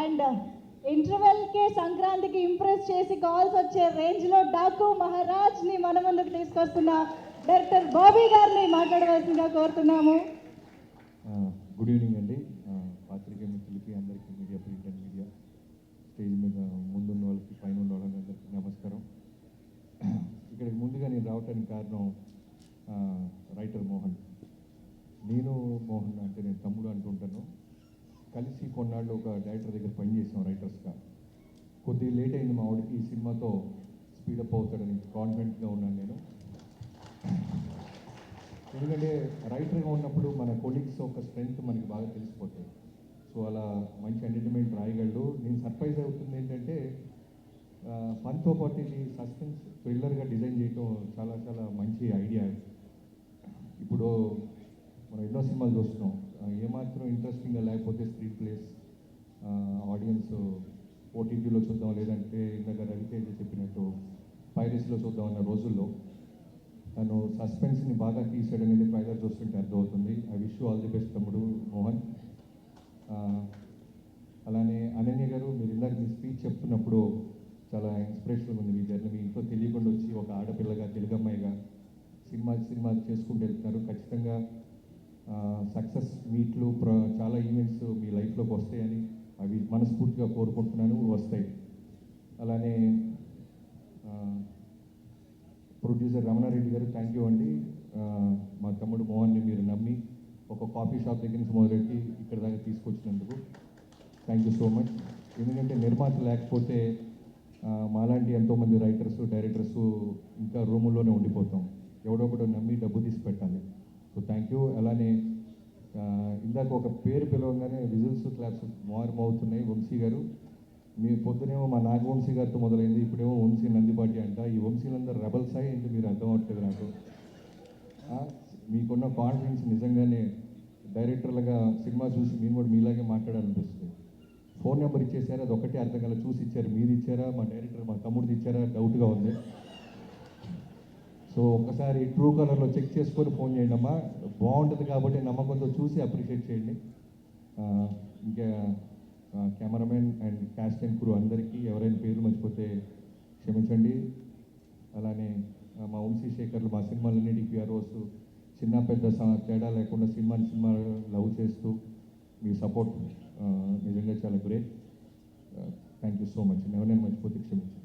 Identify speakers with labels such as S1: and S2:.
S1: And ఇంటర్వెల్కే సంక్రాంతికి impress చేసి calls వచ్చే రేంజ్లో డాకు మహారాజ్ని మన ముందుకు తీసుకొస్తున్న డైరెక్టర్ బాబీ గారిని మాట్లాడవలసిందిగా కోరుతున్నాము.
S2: గుడ్ ఈవినింగ్ అండి. పాత్రికేయ మిత్రులకి, అందరికీ, media, print and media, stage మీద ముందున్న వాళ్ళకి, పైన ఉన్న వాళ్ళందరికీ నమస్కారం. ఇక్కడికి ముందుగా నేను రావడానికి కారణం రైటర్ మోహన్. నేను మోహన్ అంటే నేను తమ్ముడు అంటుంటాను. కలిసి కొన్నాళ్ళు ఒక డైరెక్టర్ దగ్గర పనిచేసాం రైటర్స్గా. కొద్దిగా లేట్ అయింది మా వాడికి ఈ సినిమాతో స్పీడప్ అవుతాడని కాన్ఫిడెంట్గా ఉన్నాను నేను. ఎందుకంటే రైటర్గా ఉన్నప్పుడు మన కొలీగ్స్ ఒక స్ట్రెంగ్త్ మనకి బాగా తెలిసిపోతాయి. సో అలా మంచి ఎంటర్టైన్మెంట్ రాయగలడు. నేను సర్ప్రైజ్ అవుతుంది ఏంటంటే ఫన్తో పాటు ఇది సస్పెన్స్ థ్రిల్లర్గా డిజైన్ చేయటం చాలా చాలా మంచి ఐడియా. ఇప్పుడు మనం ఎన్నో సినిమాలు చూస్తున్నాం, ఏమాత్రం ఇంట్రెస్టింగ్గా లేకపోతే స్క్రీన్ ప్లేస్ ఆడియన్స్ ఓటీటీలో చూద్దాం, లేదంటే ఇందాక రవితేజ చెప్పినట్టు పైరసీలో చూద్దాం అన్న రోజుల్లో తను సస్పెన్స్ని బాగా తీసాడనేది ట్రైలర్ చూస్తుంటే అర్థమవుతుంది. I wish you all the best తమ్ముడు మోహన్. అలానే అనన్య గారు, మీరు ఇందాక మీ స్పీచ్ చెప్తున్నప్పుడు చాలా ఇన్స్పిరేషన్గా ఉంది మీ జర్నీ. మీ ఇంట్లో తెలియకుండా వచ్చి ఒక ఆడపిల్లగా, తెలుగు అమ్మాయిగా సినిమా చేసుకుంటూ వెళ్తున్నారు. ఖచ్చితంగా సక్సెస్ మీట్లు, చాలా ఈవెంట్స్ మీ లైఫ్లోకి వస్తాయని అవి మనస్ఫూర్తిగా కోరుకుంటున్నాను, వస్తాయి. అలానే ప్రొడ్యూసర్ రమణారెడ్డి గారు, థ్యాంక్ యూ అండి. మా తమ్ముడు మోహన్ని మీరు నమ్మి ఒక కాఫీ షాప్ దగ్గర నుంచి మొదలెట్టి ఇక్కడ దాకా తీసుకొచ్చినందుకు థ్యాంక్ యూ సో మచ్. ఎందుకంటే నిర్మాత లేకపోతే మాలాంటి ఎంతోమంది రైటర్స్, డైరెక్టర్స్ ఇంకా రూముల్లోనే ఉండిపోతాం. ఎవడొకడు నమ్మి డబ్బు తీసి పెట్టాలి. So thank you. అలానే ఇందాక ఒక పేరు పిలవగానే విజిల్స్, క్లాప్స్ మారుమవుతున్నాయి. వంశీ గారు, మీ పొద్దునేమో మా నాగవంశీ గారితో మొదలైంది, ఇప్పుడేమో వంశీ నందిపాటి అంట. ఈ వంశీలందరూ రెబల్స్ అయ్యి ఏంటి మీరు అర్థం అవ్వట్లేదు నాకు. మీకున్న కాన్ఫిడెన్స్ నిజంగానే డైరెక్టర్లుగా సినిమా చూసి మేము కూడా మీలాగే మాట్లాడాలనిపిస్తుంది. ఫోన్ నెంబర్ ఇచ్చేసారా, అది ఒకటే అర్థం కాల. చూసి ఇచ్చారు, మీరు ఇచ్చారా, మా డైరెక్టర్ మా తమ్ముడిది ఇచ్చారా, డౌట్గా ఉంది. సో ఒక్కసారి ట్రూ కలర్లో చెక్ చేసుకొని ఫోన్ చేయండి అమ్మా, బాగుంటుంది కాబట్టి నమ్మకంతో చూసి అప్రిషియేట్ చేయండి. ఇంకా cameraman and caste and crew అందరికీ ఎవరైనా పేర్లు మర్చిపోతే క్షమించండి. అలానే మా వంశీ శేఖర్లు, మా సినిమాలన్నిటి పిఆర్ఓస్, చిన్న పెద్ద తేడా లేకుండా సినిమా లవ్ చేస్తూ మీ సపోర్ట్ నిజంగా చాలా great. Thank you so much. ఎవరైనా మర్చిపోతే క్షమించండి.